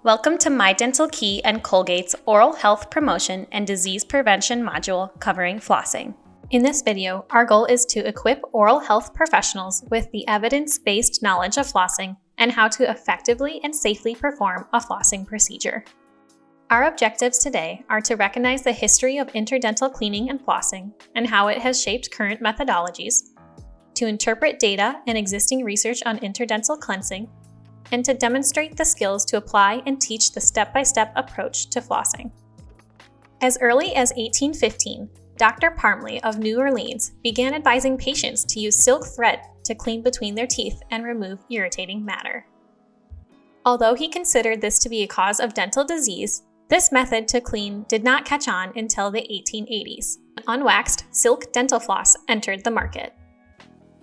Welcome to My Dental Key and Colgate's Oral Health Promotion and Disease Prevention module covering flossing. In this video, our goal is to equip oral health professionals with the evidence-based knowledge of flossing and how to effectively and safely perform a flossing procedure. Our objectives today are to recognize the history of interdental cleaning and flossing and how it has shaped current methodologies, to interpret data and existing research on interdental cleansing, and to demonstrate the skills to apply and teach the step-by-step approach to flossing. As early as 1815, Dr. Parmley of New Orleans began advising patients to use silk thread to clean between their teeth and remove irritating matter. Although he considered this to be a cause of dental disease, this method to clean did not catch on until the 1880s. Unwaxed silk dental floss entered the market.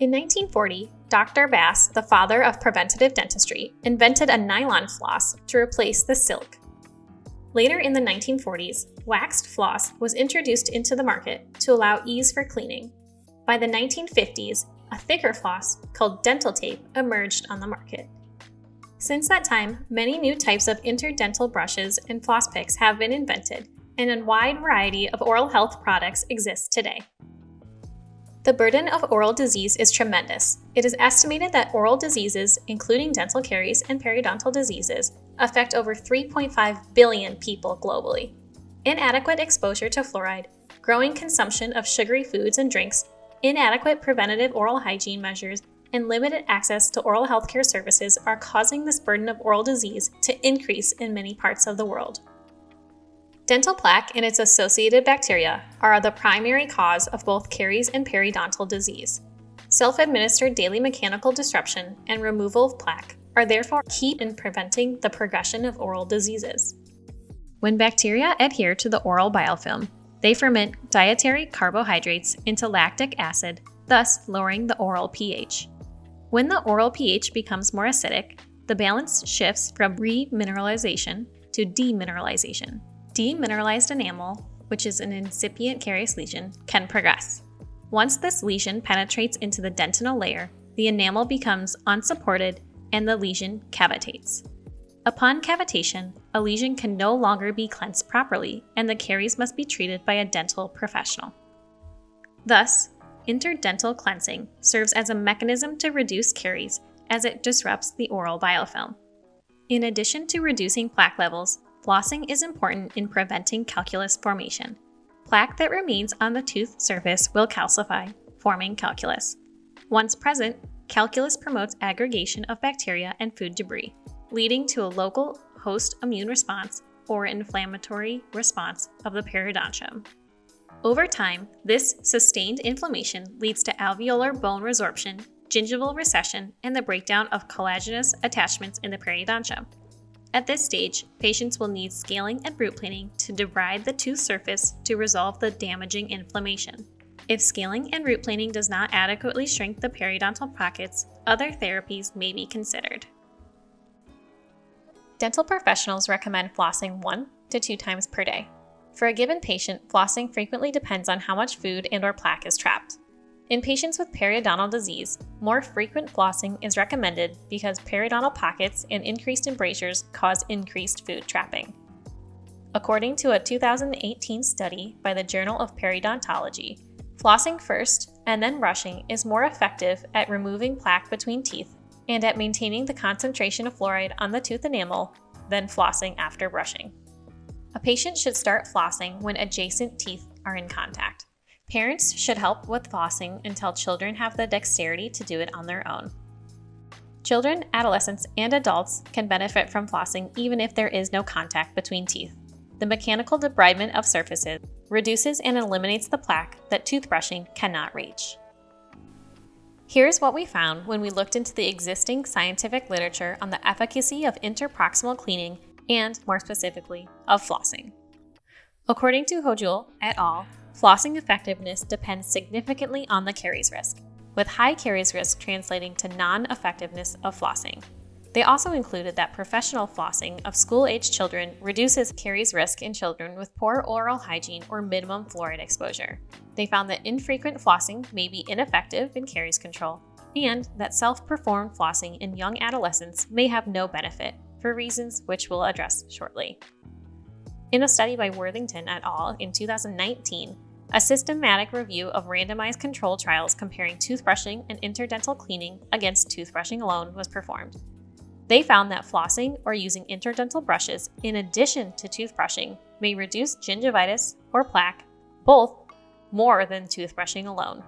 In 1940, Dr. Bass, the father of preventative dentistry, invented a nylon floss to replace the silk. Later in the 1940s, waxed floss was introduced into the market to allow ease for cleaning. By the 1950s, a thicker floss called dental tape emerged on the market. Since that time, many new types of interdental brushes and floss picks have been invented, and a wide variety of oral health products exist today. The burden of oral disease is tremendous. It is estimated that oral diseases, including dental caries and periodontal diseases, affect over 3.5 billion people globally. Inadequate exposure to fluoride, growing consumption of sugary foods and drinks, inadequate preventative oral hygiene measures, and limited access to oral healthcare services are causing this burden of oral disease to increase in many parts of the world. Dental plaque and its associated bacteria are the primary cause of both caries and periodontal disease. Self-administered daily mechanical disruption and removal of plaque are therefore key in preventing the progression of oral diseases. When bacteria adhere to the oral biofilm, they ferment dietary carbohydrates into lactic acid, thus lowering the oral pH. When the oral pH becomes more acidic, the balance shifts from remineralization to demineralization. Demineralized enamel, which is an incipient carious lesion, can progress. Once this lesion penetrates into the dentinal layer, the enamel becomes unsupported and the lesion cavitates. Upon cavitation, a lesion can no longer be cleansed properly and the caries must be treated by a dental professional. Thus, interdental cleansing serves as a mechanism to reduce caries as it disrupts the oral biofilm. In addition to reducing plaque levels, flossing is important in preventing calculus formation. Plaque that remains on the tooth surface will calcify, forming calculus. Once present, calculus promotes aggregation of bacteria and food debris, leading to a local host immune response or inflammatory response of the periodontium. Over time, this sustained inflammation leads to alveolar bone resorption, gingival recession, and the breakdown of collagenous attachments in the periodontium. At this stage, patients will need scaling and root planing to debride the tooth surface to resolve the damaging inflammation. If scaling and root planing does not adequately shrink the periodontal pockets, other therapies may be considered. Dental professionals recommend flossing 1 to 2 times per day. For a given patient, flossing frequently depends on how much food and/or plaque is trapped. In patients with periodontal disease, more frequent flossing is recommended because periodontal pockets and increased embrasures cause increased food trapping. According to a 2018 study by the Journal of Periodontology, flossing first and then brushing is more effective at removing plaque between teeth and at maintaining the concentration of fluoride on the tooth enamel than flossing after brushing. A patient should start flossing when adjacent teeth are in contact. Parents should help with flossing until children have the dexterity to do it on their own. Children, adolescents, and adults can benefit from flossing even if there is no contact between teeth. The mechanical debridement of surfaces reduces and eliminates the plaque that toothbrushing cannot reach. Here's what we found when we looked into the existing scientific literature on the efficacy of interproximal cleaning and, more specifically, of flossing. According to Hojul et al., flossing effectiveness depends significantly on the caries risk, with high caries risk translating to non-effectiveness of flossing. They also included that professional flossing of school-aged children reduces caries risk in children with poor oral hygiene or minimum fluoride exposure. They found that infrequent flossing may be ineffective in caries control, and that self-performed flossing in young adolescents may have no benefit, for reasons which we'll address shortly. In a study by Worthington et al. In 2019, a systematic review of randomized controlled trials comparing toothbrushing and interdental cleaning against toothbrushing alone was performed. They found that flossing or using interdental brushes in addition to toothbrushing may reduce gingivitis or plaque, both more than toothbrushing alone.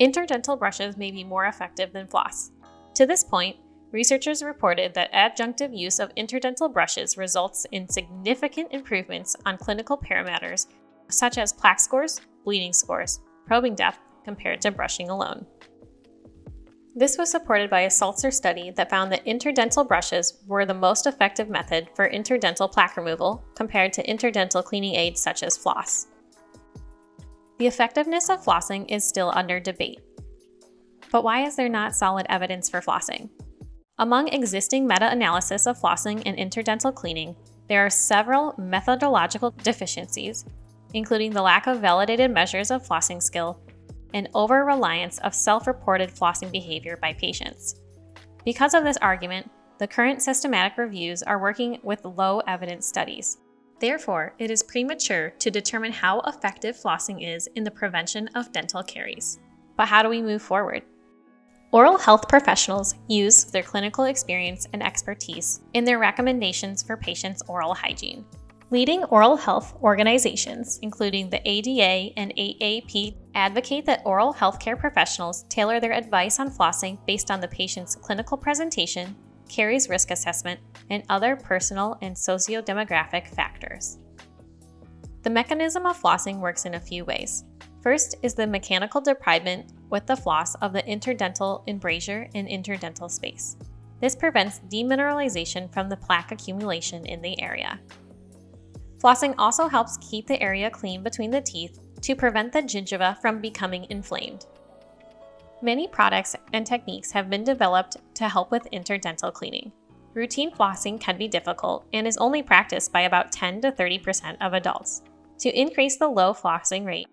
Interdental brushes may be more effective than floss. To this point, researchers reported that adjunctive use of interdental brushes results in significant improvements on clinical parameters such as plaque scores, bleeding scores, probing depth compared to brushing alone. This was supported by a Salzer study that found that interdental brushes were the most effective method for interdental plaque removal compared to interdental cleaning aids such as floss. The effectiveness of flossing is still under debate. But why is there not solid evidence for flossing? Among existing meta-analysis of flossing and interdental cleaning, there are several methodological deficiencies, including the lack of validated measures of flossing skill and over-reliance of self-reported flossing behavior by patients. Because of this argument, the current systematic reviews are working with low-evidence studies. Therefore, it is premature to determine how effective flossing is in the prevention of dental caries. But how do we move forward? Oral health professionals use their clinical experience and expertise in their recommendations for patients' oral hygiene. Leading oral health organizations, including the ADA and AAP, advocate that oral healthcare professionals tailor their advice on flossing based on the patient's clinical presentation, caries risk assessment, and other personal and socio-demographic factors. The mechanism of flossing works in a few ways. First is the mechanical debridement with the floss of the interdental embrasure and interdental space. This prevents demineralization from the plaque accumulation in the area. Flossing also helps keep the area clean between the teeth to prevent the gingiva from becoming inflamed. Many products and techniques have been developed to help with interdental cleaning. Routine flossing can be difficult and is only practiced by about 10 to 30% of adults. To increase the low flossing rate,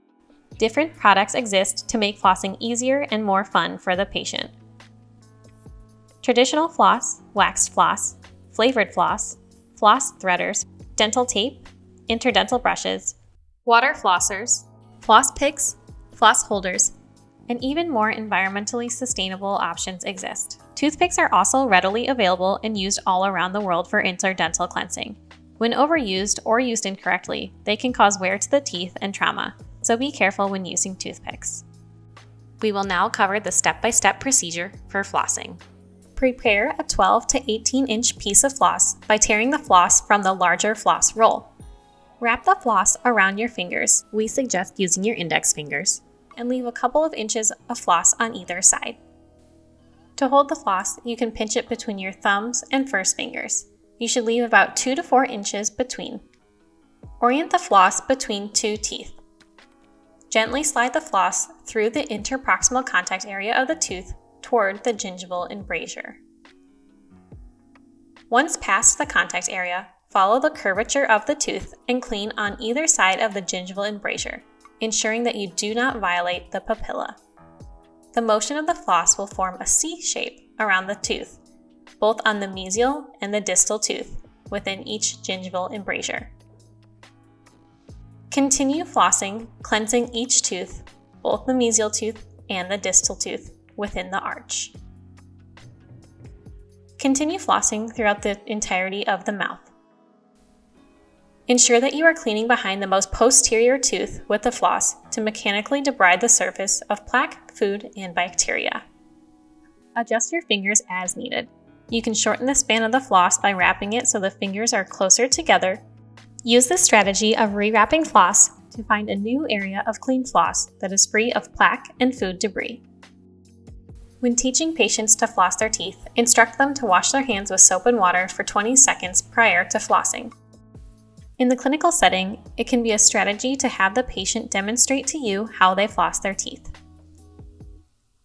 different products exist to make flossing easier and more fun for the patient. Traditional floss, waxed floss, flavored floss, floss threaders, dental tape, interdental brushes, water flossers, floss picks, floss holders, and even more environmentally sustainable options exist. Toothpicks are also readily available and used all around the world for interdental cleansing. When overused or used incorrectly, they can cause wear to the teeth and trauma, so be careful when using toothpicks. We will now cover the step-by-step procedure for flossing. Prepare a 12 to 18-inch piece of floss by tearing the floss from the larger floss roll. Wrap the floss around your fingers, we suggest using your index fingers, and leave a couple of inches of floss on either side. To hold the floss, you can pinch it between your thumbs and first fingers. You should leave about 2 to 4 inches between. Orient the floss between two teeth. Gently slide the floss through the interproximal contact area of the tooth toward the gingival embrasure. Once past the contact area, follow the curvature of the tooth and clean on either side of the gingival embrasure, ensuring that you do not violate the papilla. The motion of the floss will form a C shape around the tooth, both on the mesial and the distal tooth within each gingival embrasure. Continue flossing, cleansing each tooth, both the mesial tooth and the distal tooth within the arch. Continue flossing throughout the entirety of the mouth. Ensure that you are cleaning behind the most posterior tooth with the floss to mechanically debride the surface of plaque, food, and bacteria. Adjust your fingers as needed. You can shorten the span of the floss by wrapping it so the fingers are closer together. Use the strategy of rewrapping floss to find a new area of clean floss that is free of plaque and food debris. When teaching patients to floss their teeth, instruct them to wash their hands with soap and water for 20 seconds prior to flossing. In the clinical setting, it can be a strategy to have the patient demonstrate to you how they floss their teeth.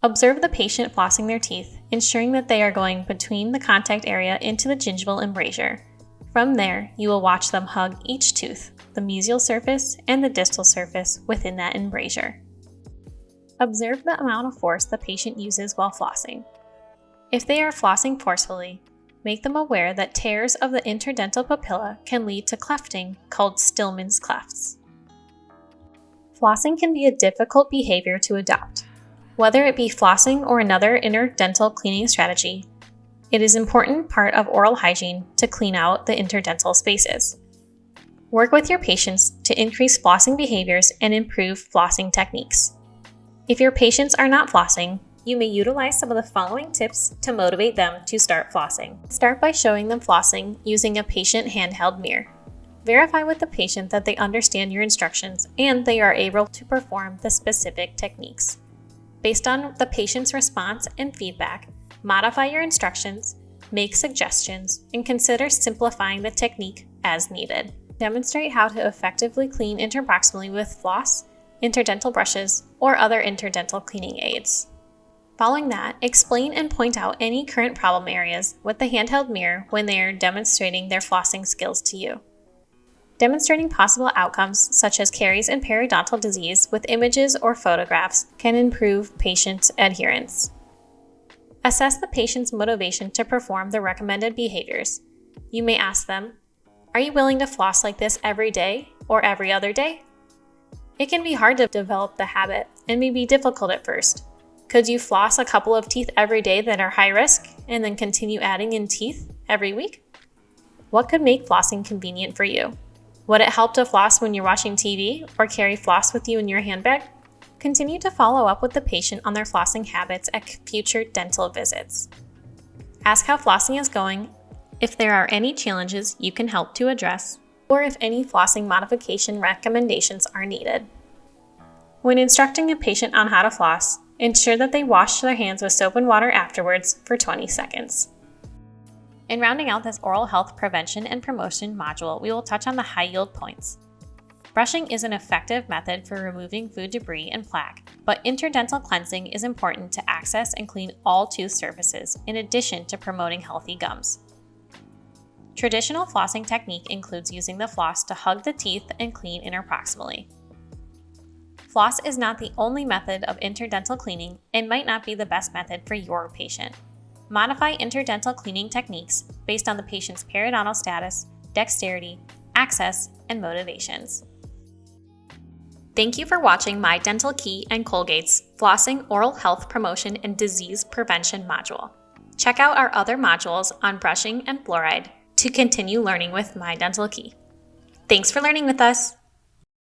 Observe the patient flossing their teeth, ensuring that they are going between the contact area into the gingival embrasure. From there, you will watch them hug each tooth, the mesial surface and the distal surface within that embrasure. Observe the amount of force the patient uses while flossing. If they are flossing forcefully, make them aware that tears of the interdental papilla can lead to clefting, called Stillman's clefts. Flossing can be a difficult behavior to adopt. Whether it be flossing or another interdental cleaning strategy, it is an important part of oral hygiene to clean out the interdental spaces. Work with your patients to increase flossing behaviors and improve flossing techniques. If your patients are not flossing, you may utilize some of the following tips to motivate them to start flossing. Start by showing them flossing using a patient handheld mirror. Verify with the patient that they understand your instructions and they are able to perform the specific techniques. Based on the patient's response and feedback, modify your instructions, make suggestions, and consider simplifying the technique as needed. Demonstrate how to effectively clean interproximally with floss, interdental brushes, or other interdental cleaning aids. Following that, explain and point out any current problem areas with the handheld mirror when they are demonstrating their flossing skills to you. Demonstrating possible outcomes such as caries and periodontal disease with images or photographs can improve patient adherence. Assess the patient's motivation to perform the recommended behaviors. You may ask them, "Are you willing to floss like this every day or every other day?" It can be hard to develop the habit and may be difficult at first. Could you floss a couple of teeth every day that are high risk and then continue adding in teeth every week? What could make flossing convenient for you? Would it help to floss when you're watching TV or carry floss with you in your handbag? Continue to follow up with the patient on their flossing habits at future dental visits. Ask how flossing is going, if there are any challenges you can help to address, or if any flossing modification recommendations are needed. When instructing a patient on how to floss, ensure that they wash their hands with soap and water afterwards for 20 seconds. In rounding out this oral health prevention and promotion module, we will touch on the high yield points. Brushing is an effective method for removing food debris and plaque, but interdental cleansing is important to access and clean all tooth surfaces, in addition to promoting healthy gums. Traditional flossing technique includes using the floss to hug the teeth and clean interproximally. Floss is not the only method of interdental cleaning and might not be the best method for your patient. Modify interdental cleaning techniques based on the patient's periodontal status, dexterity, access, and motivations. Thank you for watching my Dental Key and Colgate's Flossing Oral Health Promotion and Disease Prevention module. Check out our other modules on brushing and fluoride to continue learning with my Dental Key. Thanks for learning with us.